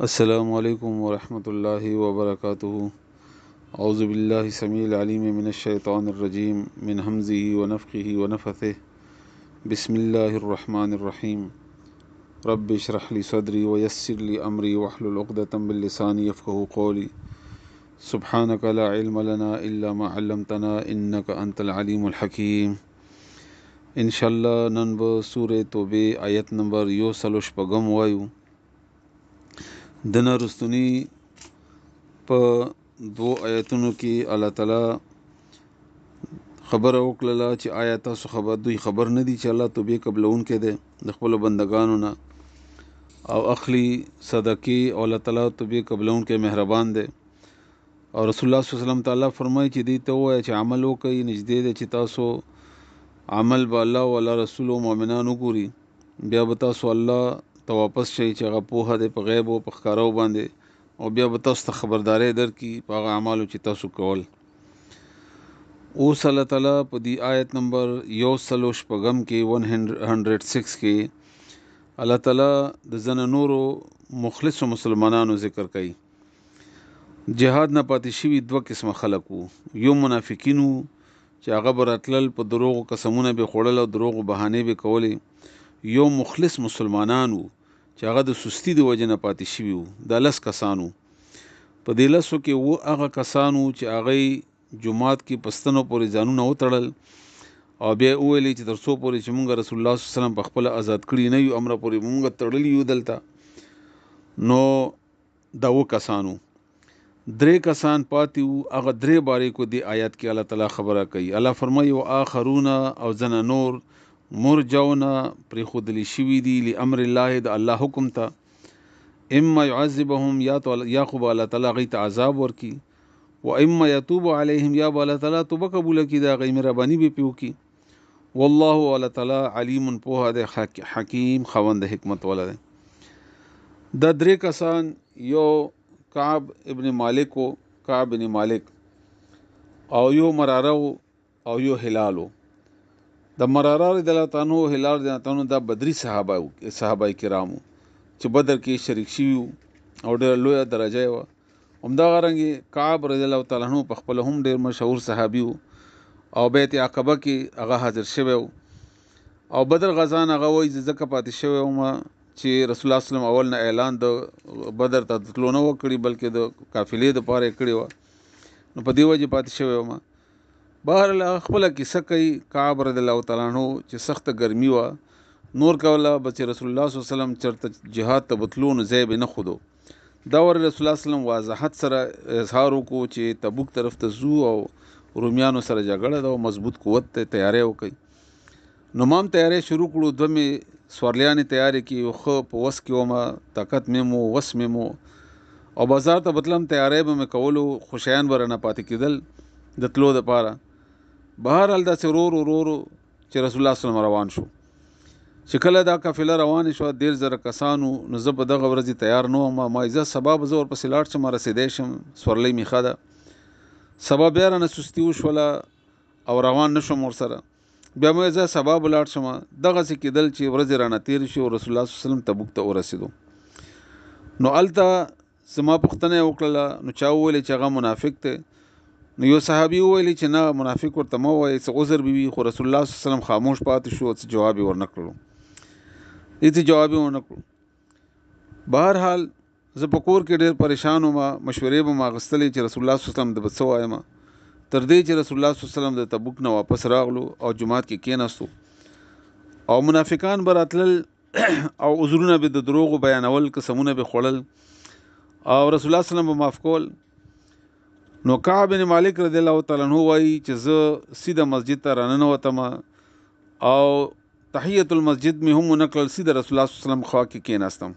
السلام علیکم ورحمۃ اللہ وبرکاتہ اعوذ باللہ السمیع العلیم من الشیطان الرجیم من حمزه ونفخه ونفثه بسم اللہ الرحمن الرحیم رب اشرح لی صدری ویسر لی امری واحلل عقدۃ من لسانی یفقهوا قولی سبحانک لا علم لنا الا ما علمتنا انک انت العلیم الحکیم انشاءاللہ نن به سورۃ توبه آیت نمبر 1 وایو دنه رستنی په دو آیتونو کې الله تعالی خبر وکړه چې آیا تاسو خبر نه دي چې الله توبه قبلون کې ده د خپل بندگانو نه او اخلي صدقې او الله تعالی توبه قبلون کې مهربان ده او رسول الله صلی الله علیه وسلم تعالی فرمایي چې دې ته وایي چې عمل وکړي نږدې ده چې تاسو عمل به الله او الله رسول او مؤمنانو ګوري بیا به تاسو الله ته واپس شي چې هغه پوهه ده په غیب او په ښکارو باندې او بیا به تاسو ته خبرداري درکړي په هغه اعمالو چې تاسو کول اوس الله تعالی په دې آیت نمبر 106 کې 106 کې الله تعالی د زن نورو مخلص مسلمانانو ذکر کوي جهاد نه پاتې شوي دوه قسمه خلک وو یو منافقینو چې هغه براتلل په دروغو قسمونه به خوړل او دروغو بهانه به کولې یو مخلص مسلمانانو چې هغه د سستی د وجه نه پاتې شوي وو د لس کسانو په دې لسو کې و هغه کسانو چې هغه جمعات کې پستنو پورې ځانونه وتړل او بیا ویلي چې تر څو پورې چې مونږ رسول الله صلی الله علیه وسلم په خپل آزاد کړی نه یو امر پورې مونږ تړلی یو دلته نو دا و کسانو درې کسان پاتې وو هغه درې بارې کو دی آیات کې الله تعالی خبره کوي الله فرمایي واخرون او زن نور مرجون پر خودلی شوی دی لامر الله د الله حکم ته اما يعذبهم یا خو الله تعالی غیت عذاب ورکی و اما يتوب عليهم یا الله تعالی توبه قبول کی دا غی مهربانی به پیو کی والله الله تعالی علیم په د حکیم خوند حکمت ولر د درې کسان یو کعب ابن مالک او یو مراره او یو هلالو د مراره رضی الله تعالی هلال رضی الله تعالی د بدری صحابه کرامو چې بدر کې شریک شي او ډېر لوی درجه و همدا غرنګي کعب رضی الله تعالی عنہ په خپل هم ډېر مشهور صحابي او بیت عقبه کې هغه حاضر شوی او بدر غزان هغه وایي ځکه پاتې شوی ما چې رسول الله صلی الله علیه وسلم اول نه اعلان د بدر ته تلو نه وکړي بلکې د قافلې د پاره کړی و نو په دی وجه پاتې شوی ما بهر خپل کیسه کوي کعب رضی الله تعالی عنہ چې سخت ګرمي و نور کوله بچ رسول الله صلی الله علیه وسلم چرته جهاد ته بتلون زیب نه خودو دا ور رسول الله صلی الله علیه وسلم واضحت سره اظهار وکړو چې تبوک طرف ته زو او رومیانو سره جګړه دا مضبوط قوت ته تیاری وکړي نو مام تیاری شروع کړو دومې سورلیانې تیاری کې خو په وس کې ومه طاقت مې وس مې او بازار ته بتلم تیاری به مې کولو خوشیان ورنه پاتې کېدل د تلو د پاره بهر ال داسې ورو چې رسول الله صلی الله علیه وسلم روان شو چې کله دا قافله روان شو 1.5 کسانو نو زه په دغه ورځ تیار نو ما عزت سبب زور په سلاټ چې ما رسیدې شم سورلې می خاده سبب بیا نه سستی وشوله او روان نشم ور سره بیا مې زه سبب لاړ شم دغه څه کېدل چې ورځ رانه تیر شو رسول الله صلی الله علیه وسلم تبوک ته ورسېدو نو الته سما پختنه وکړه نو چا ویل چې هغه منافق ته نو یو صحابي ویل چې نه منافق ورته مو وایي څه عذر بي خو رسول الله صلی الله علیه وسلم خاموش پاتې شو څه جواب ورنکړو هیڅ جواب ورنکړو بهر حال زه په کور کې ډېر پریشان وم مشورې به ما غستلې چې رسول الله صلی الله علیه وسلم د بڅو وایم تر دې چې رسول الله صلی الله علیه وسلم د تبوک نه واپس راغلو او جمعات کې کېناستو او منافقان براتل او عذرونه به د دروغ بیانول قسمونه به خړل او رسول الله صلی الله علیه وسلم معاف کول نو کعب بن مالک رضی الله تعالی عنہ وایي چې زه سیده مسجد ته رانه وتم او تحیت المسجد می هم نقل سیده رسول الله صلی الله علیه وسلم خوا کې کېناستم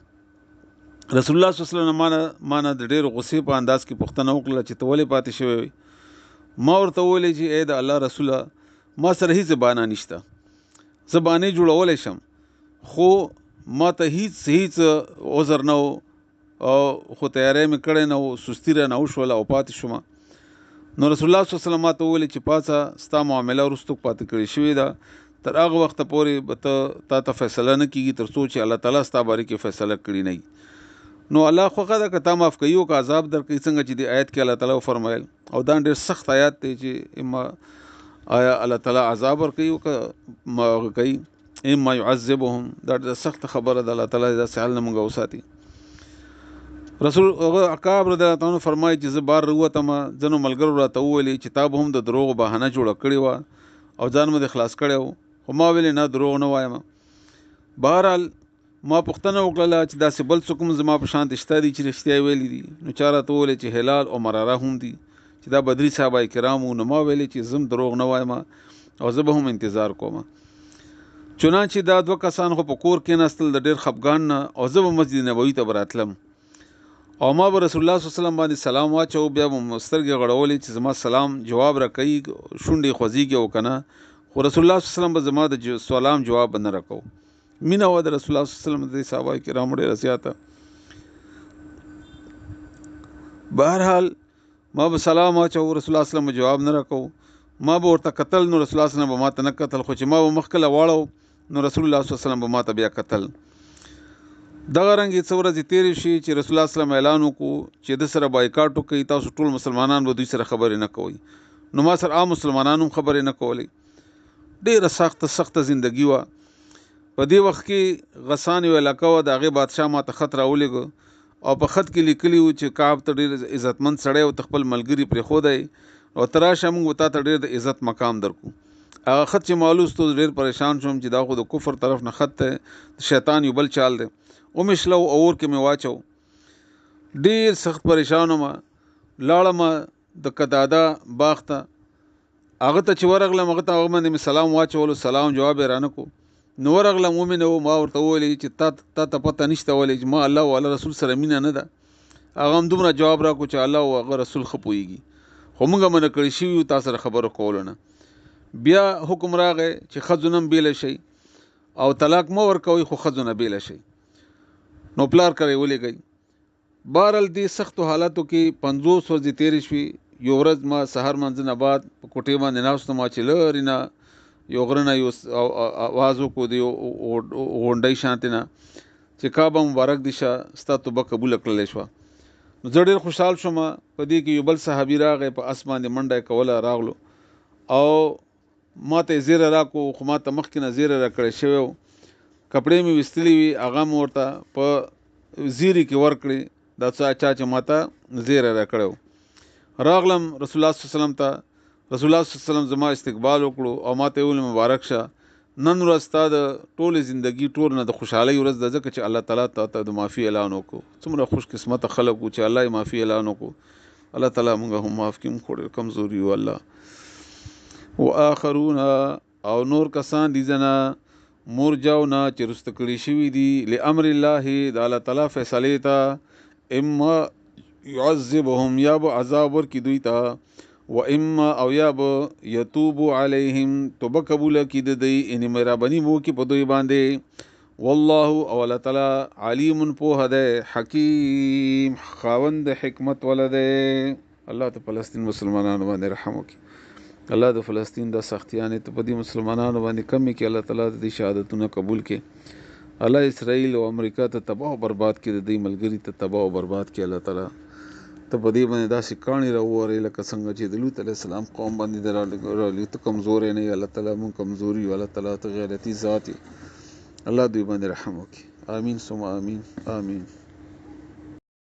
رسول الله صلی الله علیه وسلم مانه د ډېر غصې په انداز کې پوښتنه وکړه چې ته ولې پاتې شوی ما ورته ویلې چې اې د الله رسوله ما سره هیڅ بهانه نشته زه بهانې جوړولی شم خو ما ته هیڅ عذر نه و او خو تیاری مې کړی نه و سستي رانه وشوله او پاتې شوم نو رسول الله صلی الله علیه وسلم ما ته وویلې چې پاڅه ستا معامله وروستو پاتې کړې شوې ده تر هغه وخته پورې به تا ته فیصله نه کېږي تر څو چې الله تعالی ستا باره کې فیصله کړې نه وي نو الله خوښه ده که تا معاف کوي او که عذاب درکوي څنګه چې د آیت کې الله تعالی وفرمایل او دا ډېر سخت آیات دی چې اما آیا الله تعالی عذاب ورکوي او که کوي اما يعذبهم دا ډېره سخت خبره ده الله تعالی داسې حال نه موږ وساتي. رسول عقاب رضی الله عنه فرمایي چې زه بار ووتم ځینو ملګرو راته وویلې چې تا به هم د دروغو بهانه جوړه کړې وه او ځان مې خلاص کړی و خو ما ویلې نه دروغ نه وایم. بهرحال ما پوښتنه وکړله چې داسې بل څوک هم زما په شان شته دي چې رښتیا ویلي دي نو چا راته وویلې چې هلال او مراره هم دي چې دا بدري صحابه کرام وو. نو ما ویلې چې زه هم دروغ نه وایم او زه به هم انتظار کوم. چنانچې دا دوه کسان خو په کور کېناستل د ډېر خفګان نه او زه به مسجد نبوي ته به راتلم او ما به رسول الله صلی الله علیه وسلم باندې سلام واچو بیا به سترګې غړولې چې زما سلام جواب راکوي شونډې خوځېږي او که نه خو رسول الله صلی الله علیه وسلم به زما د سلام جواب نه راکو. مینه وه د رسول الله صلی الله علیه وسلم د صحابه کرامو ډېره زیاته. بهرحال ما به سلام واچو رسول الله صلی الله علیه وسلم جواب نه راکو. ما به ورته کتل نو رسول الله صلی الله علیه وسلم به ما ته نه کتل خو چې ما به مخ کله واړو نو رسول الله صلی الله علیه وسلم به ما ته بیا کتل. دغه رنګې څه ورځې تېرې شي چې رسول الله صلی الله علیه وسلم اعلان وکړو چې د سره بایکاټ وکړئ تاسو ټول مسلمانان به دوی سره خبرې نه کوئ. نو ما سره عام مسلمانان هم خبرې نه کولې. ډېره سخته زندګي وه. په دې وخت کې غسان یو علاقه وه د هغې بادشاه ما ته خط راولېږه او په خط کې لیکلي وو چې کعب ته ډېر عزتمند سړی او ته خپل ملګري پرېښودی او ته راشه موږ به تا ته ډېر د عزت مقام درکو. هغه خط چې معلوس تو ډېر پریشان شوم چې دا خو د کفر طرف نه خط دی شیطان یو بل چال دی ومې شلو اور کې مې واچو. ډېر سخت پریشان وم. لاړم د قداده باغ ته هغه ته چې ورغلم هغه ته هغه باندې مې سلام واچولو سلام جواب یې رانه کو. نو ورغلم ومې نه ما ورته وویلې چې تا ته پته نشته ولې چې ما الله او الله رسول سره مینه نه ده. هغه هم دومره جواب راکړو چې الله او هغه رسول ښه پوهېږي خو موږ منع کړي شوي یو تا سره خبرو کولو نه. بیا حکم راغی چې ښځو نه هم بیله شئ او طلاق مه ورکوئ خو ښځو نه بیله شئ. نو پلار کرې ولېږئ. بهرحال دې سختو حالاتو کې 50 ورځې تېرې شوې. یو ورځ ما سهار منځ نه بعد په کوټې باندې ناست وم چې لرې نه یو غره نه یو اواز وکړو د یو غونډۍ شانتې نه چې کعبه مبارک دې شه ستا توبه قبوله کړلی شوه. نو زه ډېر خوشحال شوم. په دې کې یو بل صحابي راغی په آس باندې منډه یې کوله راغلو او ما ته یې زیره راکړو خو ما ته مخکې نه زیره راکړی شوی و. کپړې مې ویستلې وي هغه مې ورته په زیرې کې ورکړې دا چا چې ما ته زیره راکړی و. راغلم رسول الله صلی الله علیه وسلم ته. رسول الله صلی الله علیه وسلم زما استقبال وکړو او ما ته ویل مبارک شه نن ورځ ستا د ټولې زندګي ټول نه د خوشحالۍ ورځ ده ځکه چې الله تعالی ته د معافي اعلان وکړو. څومره خوش قسمته خلک وو چې الله یې معافي اعلان وکړو. الله تعالی موږ هم معاف کړي. موږ خو ډېر کمزوري یو الله. وآخرون او نور کسان دي ځنه مرجعون چې رسته کړي شوي دي لامر الله د الله تعالی فیصلې ته اما يعذبهم یا به عذاب ورکړي دوی ته و اما او یا به یتوب علیهم توبه قبوله کړي د دوی یعنې مهرباني به وکړي په دوی باندې. والله او الله تعالی علیم پوهه دی حکیم خاوند حکمت والا دی. الله ته فلسطین مسلمانانو باندې رحم وکړي. الله د فلسطین د سختیانې ته په دې مسلمانانو باندې کمې کړي. الله تعالی د دې شهادتونه قبول کړي. الله اسرائیل او امریکا ته تباه او برباد کړي. د دې ملګري ته تباه او برباد کړي. الله تعالی ته په دې باندې داسې کاڼي راوورې لکه څنګه چې د لوط علیه السلام قوم باندې راغلي. ته کمزوری نه یې الله تعالی مونږ کمزوري یو. الله تعالی ته غیرتي ذات یې. الله دوی باندې رحم وکړي. آمین ثم آمین آمین.